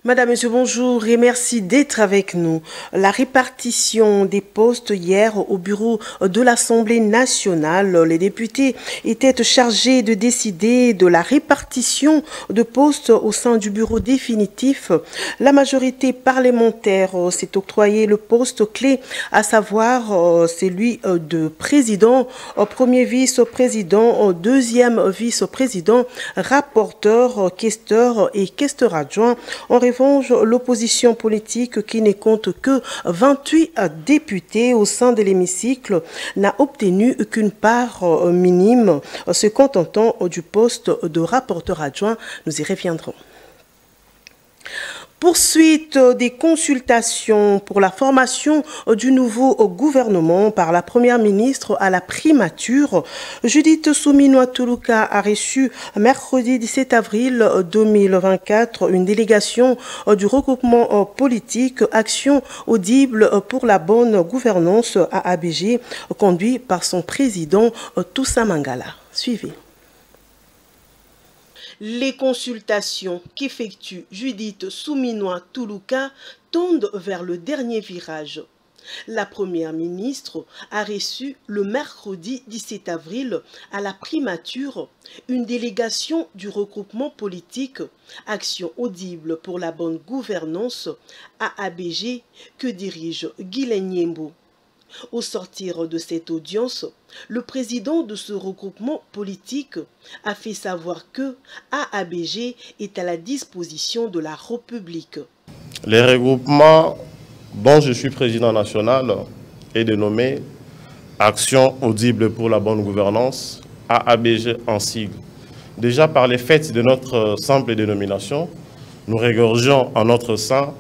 Madame, Monsieur, bonjour et merci d'être avec nous. La répartition des postes hier au bureau de l'Assemblée nationale, les députés étaient chargés de décider de la répartition de postes au sein du bureau définitif. La majorité parlementaire s'est octroyé le poste clé, à savoir celui de président, premier vice-président, deuxième vice-président, rapporteur, questeur et questeur adjoint. En revanche, l'opposition politique, qui ne compte que 28 députés au sein de l'hémicycle, n'a obtenu qu'une part minime, se contentant du poste de rapporteur adjoint. Nous y reviendrons. Poursuite des consultations pour la formation du nouveau gouvernement par la première ministre à la primature. Judith Suminwa-Tuluka a reçu mercredi 17 avril 2024 une délégation du regroupement politique Action audible pour la bonne gouvernance à ABG, conduit par son président Toussaint Mangala. Suivez. Les consultations qu'effectue Judith Suminwa-Tuluka tendent vers le dernier virage. La première ministre a reçu le mercredi 17 avril à la primature une délégation du regroupement politique Action audible pour la bonne gouvernance à ABG que dirige Guylaine Nyembo. Au sortir de cette audience, le président de ce regroupement politique a fait savoir que AABG est à la disposition de la République. Les regroupements dont je suis président national est dénommé Action audible pour la bonne gouvernance, AABG en sigle. Déjà par les faits de notre simple dénomination, nous regorgeons en notre sein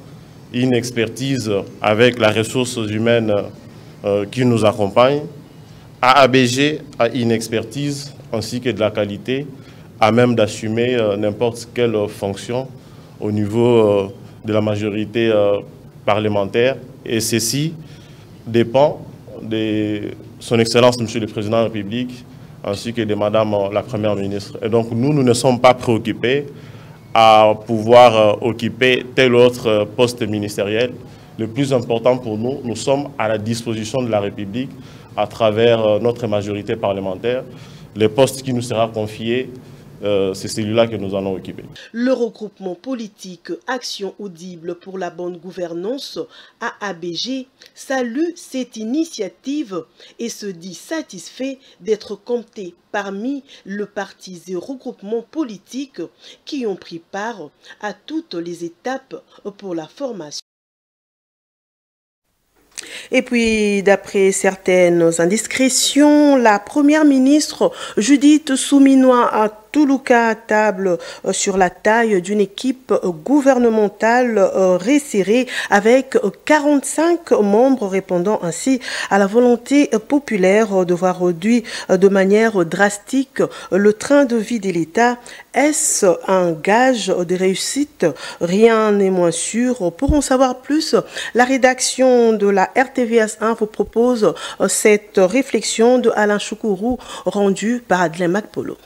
une expertise avec la ressource humaine qui nous accompagne. AABG a une expertise ainsi que de la qualité à même d'assumer n'importe quelle fonction au niveau de la majorité parlementaire. Et ceci dépend de son Excellence, Monsieur le Président de la République, ainsi que de Madame la Première ministre. Et donc nous ne sommes pas préoccupés à pouvoir occuper tel autre poste ministériel. Le plus important pour nous, nous sommes à la disposition de la République à travers notre majorité parlementaire. Les postes qui nous sera confiés, c'est celui-là que nous allons occuper. Le regroupement politique Action audible pour la bonne gouvernance, AABG, salue cette initiative et se dit satisfait d'être compté parmi les partis et regroupements politiques qui ont pris part à toutes les étapes pour la formation. Et puis, d'après certaines indiscrétions, la première ministre Judith Suminwa-Tuluka table sur la taille d'une équipe gouvernementale resserrée avec 45 membres, répondant ainsi à la volonté populaire de voir réduit de manière drastique le train de vie de l'État. Est-ce un gage de réussite? Rien n'est moins sûr. Pour en savoir plus, la rédaction de la RTVS1 vous propose cette réflexion de Alain Choukourou rendue par Adrien Macpolo.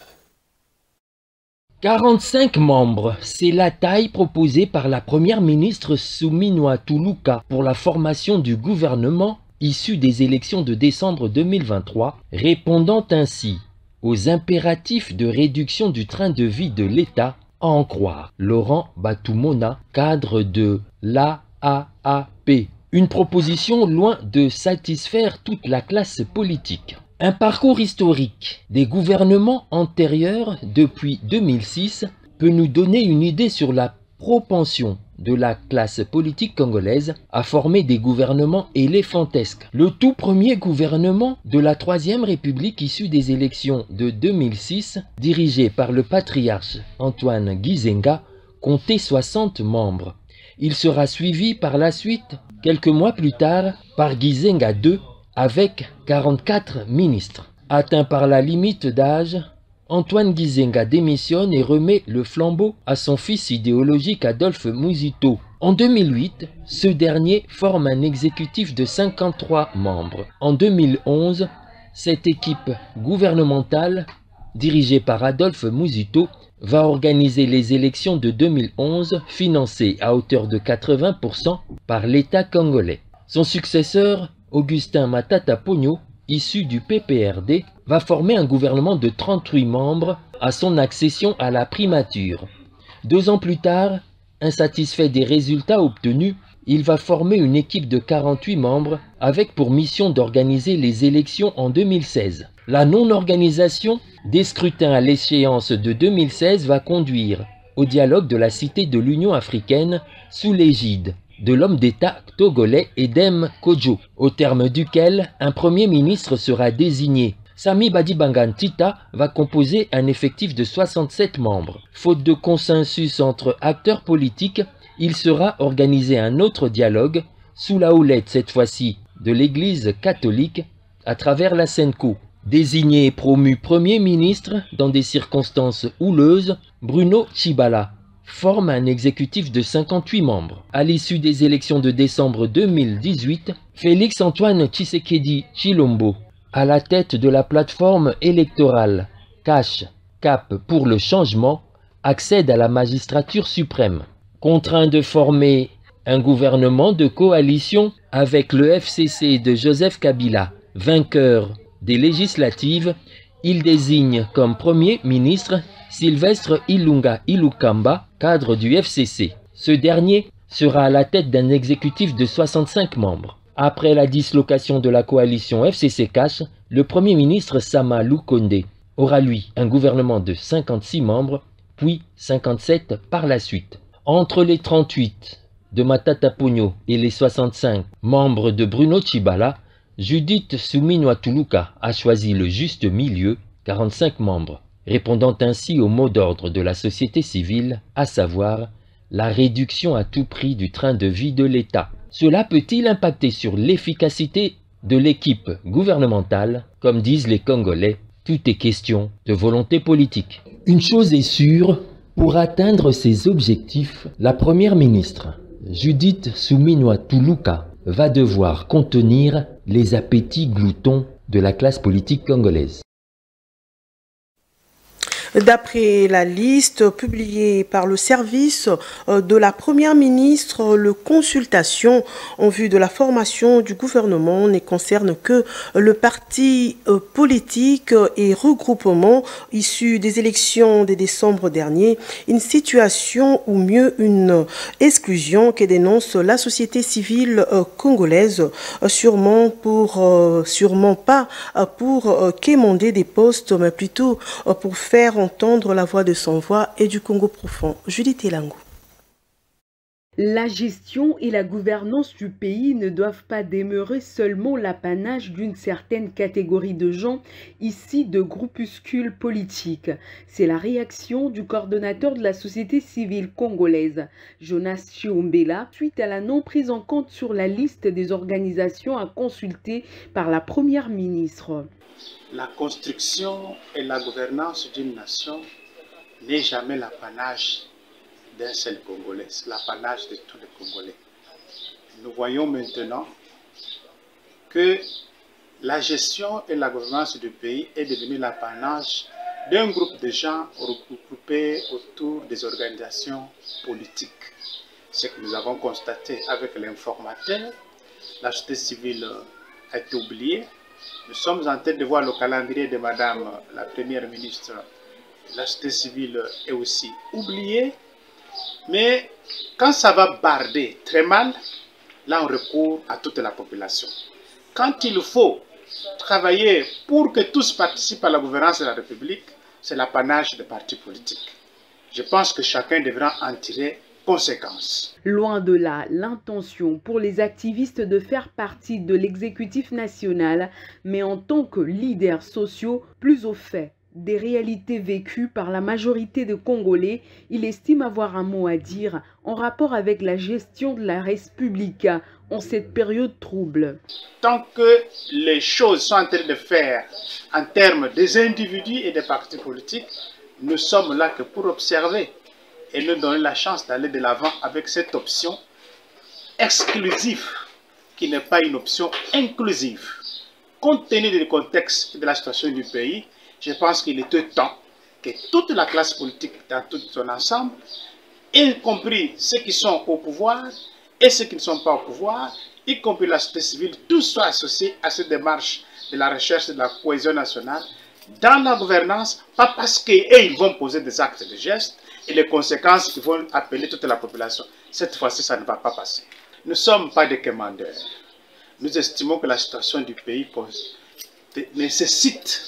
45 membres, c'est la taille proposée par la première ministre Suminwa-Tuluka pour la formation du gouvernement issu des élections de décembre 2023, répondant ainsi aux impératifs de réduction du train de vie de l'État, à en croire Laurent Batumona, cadre de l'AAP. Une proposition loin de satisfaire toute la classe politique. Un parcours historique des gouvernements antérieurs depuis 2006 peut nous donner une idée sur la propension de la classe politique congolaise à former des gouvernements éléphantesques. Le tout premier gouvernement de la Troisième République issu des élections de 2006, dirigé par le patriarche Antoine Gizenga, comptait 60 membres. Il sera suivi par la suite, quelques mois plus tard, par Gizenga II, avec 44 ministres. Atteint par la limite d'âge, Antoine Gizenga démissionne et remet le flambeau à son fils idéologique Adolphe Muzito. En 2008, ce dernier forme un exécutif de 53 membres. En 2011, cette équipe gouvernementale, dirigée par Adolphe Muzito, va organiser les élections de 2011 financées à hauteur de 80% par l'État congolais. Son successeur, Augustin Matata Ponyo, issu du PPRD, va former un gouvernement de 38 membres à son accession à la primature. 2 ans plus tard, insatisfait des résultats obtenus, il va former une équipe de 48 membres avec pour mission d'organiser les élections en 2016. La non-organisation des scrutins à l'échéance de 2016 va conduire au dialogue de la Cité de l'Union africaine sous l'égide de l'homme d'État togolais Edem Kodjo, au terme duquel un Premier ministre sera désigné. Sami Badibangan Tita va composer un effectif de 67 membres. Faute de consensus entre acteurs politiques, il sera organisé un autre dialogue, sous la houlette cette fois-ci de l'Église catholique, à travers la Senko. Désigné et promu Premier ministre dans des circonstances houleuses, Bruno Tshibala forme un exécutif de 58 membres. À l'issue des élections de décembre 2018, Félix Antoine Tshisekedi Tshilombo, à la tête de la plateforme électorale Cash Cap pour le changement, accède à la magistrature suprême. Contraint de former un gouvernement de coalition avec le FCC de Joseph Kabila, vainqueur des législatives, il désigne comme Premier ministre Sylvestre Ilunga Ilukamba, cadre du FCC. Ce dernier sera à la tête d'un exécutif de 65 membres. Après la dislocation de la coalition FCC-Cash, le Premier ministre Sama Lukonde aura lui un gouvernement de 56 membres, puis 57 par la suite. Entre les 38 de Matata Ponyo et les 65 membres de Bruno Tshibala, Judith Suminwa Tuluka a choisi le juste milieu, 45 membres, répondant ainsi au mot d'ordre de la société civile, à savoir la réduction à tout prix du train de vie de l'État. Cela peut-il impacter sur l'efficacité de l'équipe gouvernementale? Comme disent les Congolais, tout est question de volonté politique. Une chose est sûre, pour atteindre ses objectifs, la première ministre, Judith Suminwa Tuluka, va devoir contenir les appétits gloutons de la classe politique congolaise. D'après la liste publiée par le service de la Première ministre, les consultations en vue de la formation du gouvernement ne concernent que le parti politique et regroupement issu des élections de décembre dernier, une situation ou mieux une exclusion que dénonce la société civile congolaise, sûrement pas pour quémander des postes, mais plutôt pour faire entendre la voix de son voix et du Congo profond. Judith Elango. La gestion et la gouvernance du pays ne doivent pas demeurer seulement l'apanage d'une certaine catégorie de gens, ici de groupuscules politiques. C'est la réaction du coordonnateur de la société civile congolaise, Jonas Chiombela, suite à la non prise en compte sur la liste des organisations à consulter par la première ministre. La construction et la gouvernance d'une nation n'est jamais l'apanage d'un seul Congolais, c'est l'apanage de tous les Congolais. Nous voyons maintenant que la gestion et la gouvernance du pays est devenue l'apanage d'un groupe de gens regroupés autour des organisations politiques. Ce que nous avons constaté avec l'informateur, la société civile a été oubliée. Nous sommes en train de voir le calendrier de Madame la Première ministre. La société civile est aussi oubliée. Mais quand ça va barder très mal, là on recourt à toute la population. Quand il faut travailler pour que tous participent à la gouvernance de la République, c'est l'apanage des partis politiques. Je pense que chacun devra en tirer conséquences. Loin de là, l'intention pour les activistes de faire partie de l'exécutif national, mais en tant que leaders sociaux plus au fait des réalités vécues par la majorité de Congolais, il estime avoir un mot à dire en rapport avec la gestion de la République en cette période trouble. Tant que les choses sont en train de faire en termes des individus et des partis politiques, nous sommes là que pour observer et nous donner la chance d'aller de l'avant avec cette option exclusive qui n'est pas une option inclusive. Compte tenu du contexte et de la situation du pays, je pense qu'il était temps que toute la classe politique dans tout son ensemble, y compris ceux qui sont au pouvoir et ceux qui ne sont pas au pouvoir, y compris la société civile, tous soient associés à cette démarche de la recherche de la cohésion nationale dans la gouvernance, pas parce qu'ils vont poser des actes de gestes et les conséquences qui vont appeler toute la population. Cette fois-ci, ça ne va pas passer. Nous ne sommes pas des commandeurs. Nous estimons que la situation du pays nécessite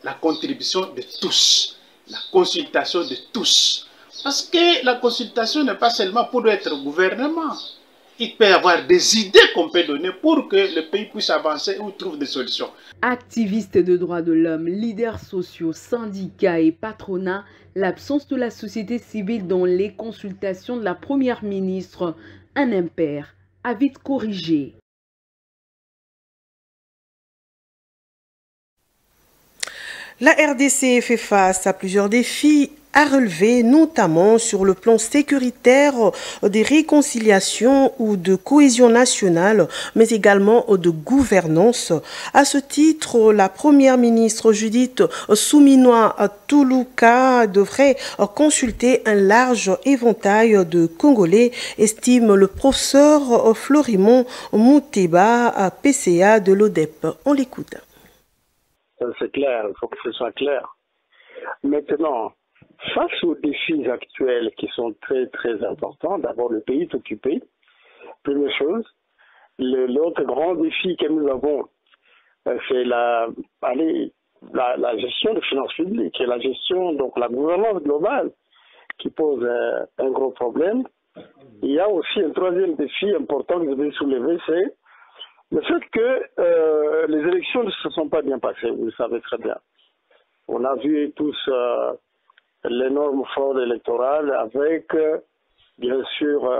la contribution de tous, la consultation de tous. Parce que la consultation n'est pas seulement pour être gouvernement. Il peut y avoir des idées qu'on peut donner pour que le pays puisse avancer ou trouve des solutions. Activistes de droits de l'homme, leaders sociaux, syndicats et patronats, l'absence de la société civile dans les consultations de la première ministre, un impair, a vite corrigé. La RDC fait face à plusieurs défis à relever, notamment sur le plan sécuritaire, des réconciliations ou de cohésion nationale, mais également de gouvernance. À ce titre, la première ministre Judith Suminwa-Tuluka devrait consulter un large éventail de Congolais, estime le professeur Florimond Mouteba, PCA de l'ODEP. On l'écoute. C'est clair, il faut que ce soit clair. Maintenant, face aux défis actuels qui sont très très importants, d'abord le pays est occupé. Première chose, l'autre grand défi que nous avons, c'est la gestion des finances publiques et la gestion, donc la gouvernance globale qui pose un gros problème. Il y a aussi un troisième défi important que je vais soulever, c'est le fait que les élections ne se sont pas bien passées, vous le savez très bien. On a vu tous l'énorme fraude électorale avec, bien sûr,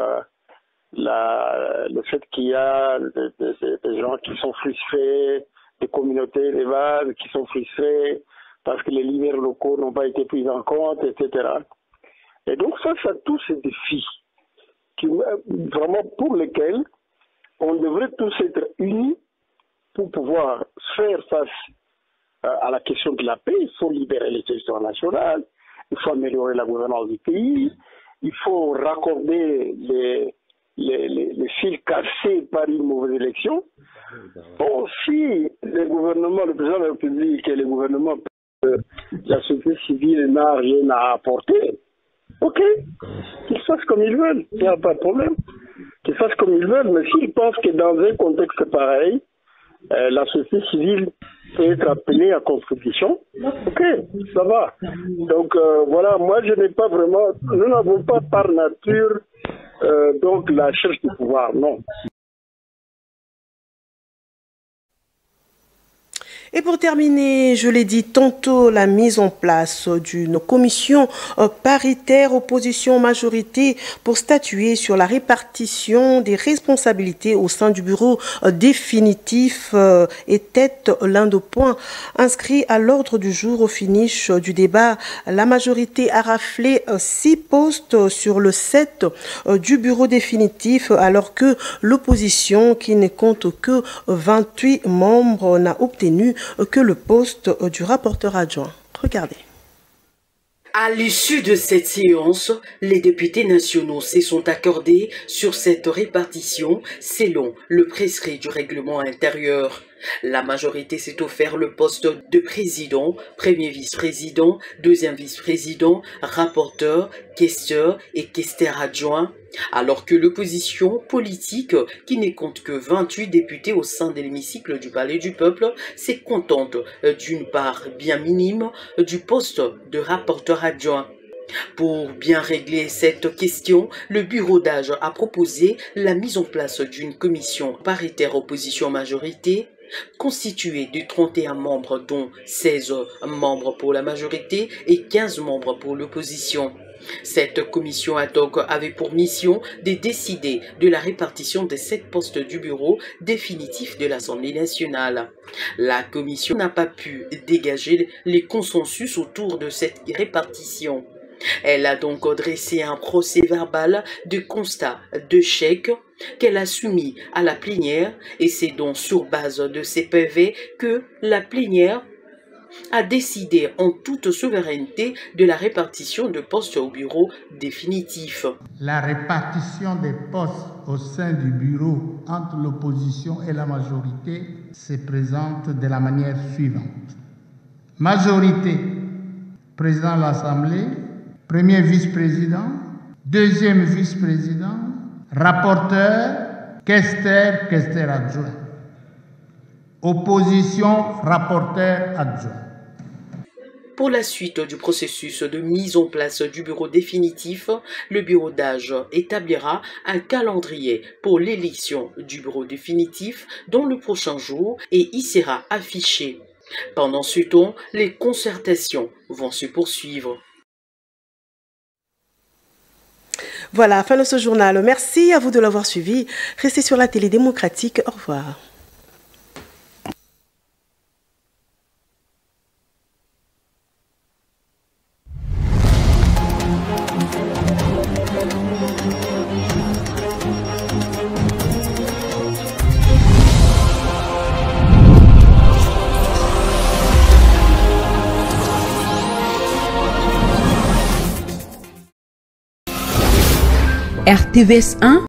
le fait qu'il y a des gens qui sont frustrés, des communautés élevées qui sont frustrées parce que les leaders locaux n'ont pas été pris en compte, etc. Et donc face à tous ces défis, vraiment pour lesquels on devrait tous être unis pour pouvoir faire face à la question de la paix. Il faut libérer les territoires nationaux, il faut améliorer la gouvernance du pays, il faut raccorder les fils cassés par une mauvaise élection. Bon, si le gouvernement, le président de la République et le gouvernement, la société civile n'a rien à apporter, ok, qu'ils fassent comme ils veulent, il n'y a pas de problème. Qu'ils fassent comme ils veulent, mais s'ils pensent que dans un contexte pareil, la société civile peut être appelée à contribution, ok, ça va. Donc voilà, moi je n'ai pas vraiment, nous n'avons pas par nature donc la recherche du pouvoir, non. Et pour terminer, je l'ai dit tantôt, la mise en place d'une commission paritaire opposition-majorité pour statuer sur la répartition des responsabilités au sein du bureau définitif était l'un des points inscrits à l'ordre du jour. Au finish du débat, la majorité a raflé 6 postes sur le 7 du bureau définitif, alors que l'opposition, qui ne compte que 28 membres, n'a obtenu que le poste du rapporteur adjoint. Regardez. À l'issue de cette séance, les députés nationaux se sont accordés sur cette répartition selon le prescrit du règlement intérieur. La majorité s'est offert le poste de président, premier vice-président, deuxième vice-président, rapporteur, questeur et questeur adjoint, alors que l'opposition politique, qui ne compte que 28 députés au sein de l'hémicycle du Palais du Peuple, s'est contente d'une part bien minime du poste de rapporteur adjoint. Pour bien régler cette question, le bureau d'âge a proposé la mise en place d'une commission paritaire opposition-majorité constituée de 31 membres, dont 16 membres pour la majorité et 15 membres pour l'opposition. Cette commission ad hoc avait pour mission de décider de la répartition des 7 postes du bureau définitif de l'Assemblée nationale. La commission n'a pas pu dégager les consensus autour de cette répartition. Elle a donc dressé un procès-verbal de constat d'échec qu'elle a soumis à la plénière, et c'est donc sur base de ces PV que la plénière a décidé en toute souveraineté de la répartition de postes au bureau définitif. La répartition des postes au sein du bureau entre l'opposition et la majorité se présente de la manière suivante. Majorité, président de l'Assemblée, premier vice-président, deuxième vice-président, rapporteur, questeur, questeur adjoint. Opposition, rapporteur adjoint. Pour la suite du processus de mise en place du bureau définitif, le bureau d'âge établira un calendrier pour l'élection du bureau définitif dans le prochain jour et y sera affiché. Pendant ce temps, les concertations vont se poursuivre. Voilà, fin de ce journal. Merci à vous de l'avoir suivi. Restez sur la télé démocratique. Au revoir. RTVS 1